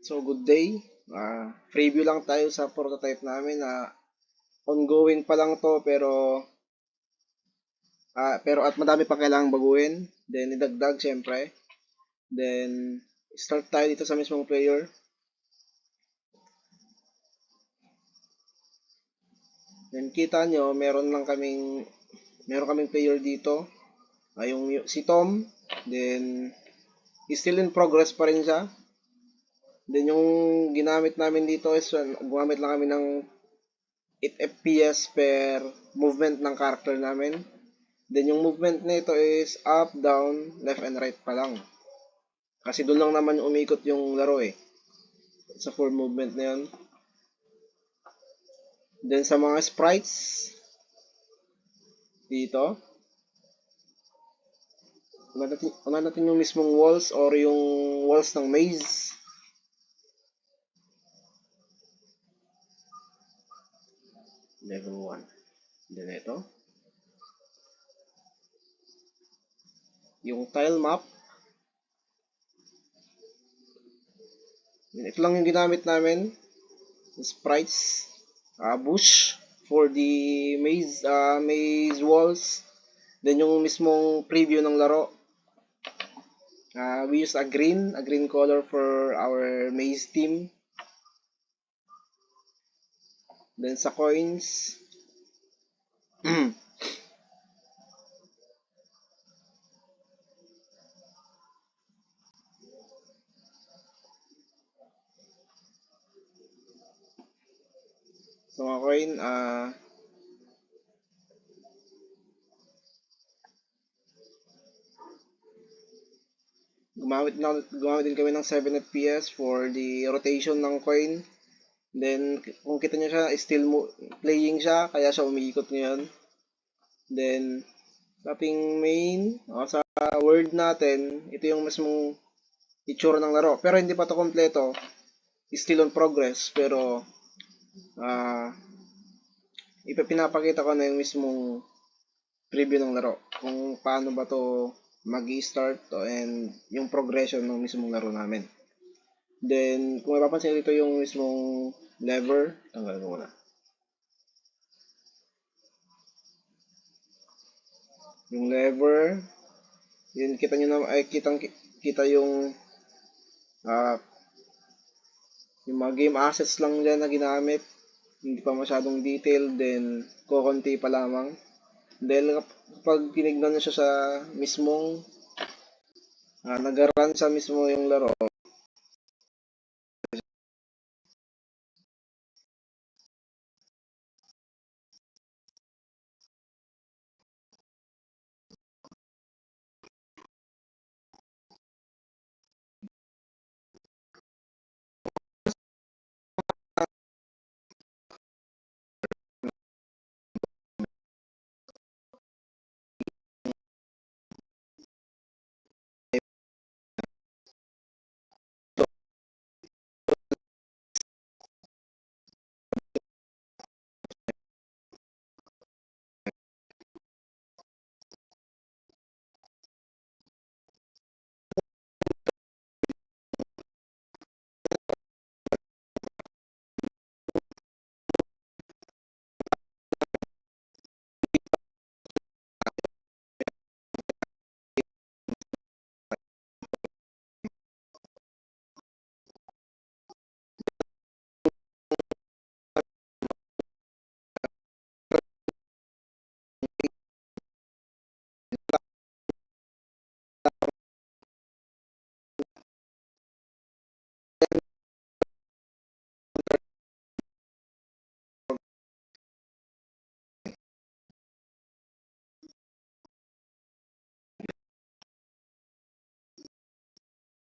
So, good day. Preview lang tayo sa prototype namin na ongoing pa lang to pero at madami pa kailangang baguhin. Then, idagdag syempre. Then, start tayo dito sa mismong player. Then, kita nyo, meron kaming player dito. Yung si Tom. Then, still in progress pa rin siya. Then, yung ginamit namin dito is gumamit lang kami ng 8 FPS per movement ng character namin. Then, yung movement nito is up, down, left, and right pa lang. Kasi doon lang naman umikot yung laro eh. Sa full movement na yun. Then, sa mga sprites, dito, unahin natin yung mismong walls or yung walls ng maze. Level 1. Then, ito. Yung tile map. Ito lang yung ginamit namin. Sprites. Bush for the maze walls. Then yung mismong preview ng laro. We use a green color for our maze team. Then sa coins. So mga coin, gumamit din kami ng 7 FPS for the rotation ng coin. Then, kung kita nyo siya, still playing siya, kaya siya umiikot ngayon. Then, sa ating main, sa word natin, ito yung mismong itsura ng laro. Pero hindi pa to kompleto. Still on progress, pero pinapakita ko na yung mismong preview ng laro. Kung paano ba to mag-i-start and yung progression ng mismong laro namin. Then, kung mapapansin dito yung mismong lever, tanggalin ko na. Yung lever, yun kita nyo na, kita yung mga game assets lang dyan na ginamit. Hindi pa masyadong detailed, then kukunti pa lamang. Dahil kapag tinignan nyo siya sa mismong nag-run sa mismo yung laro,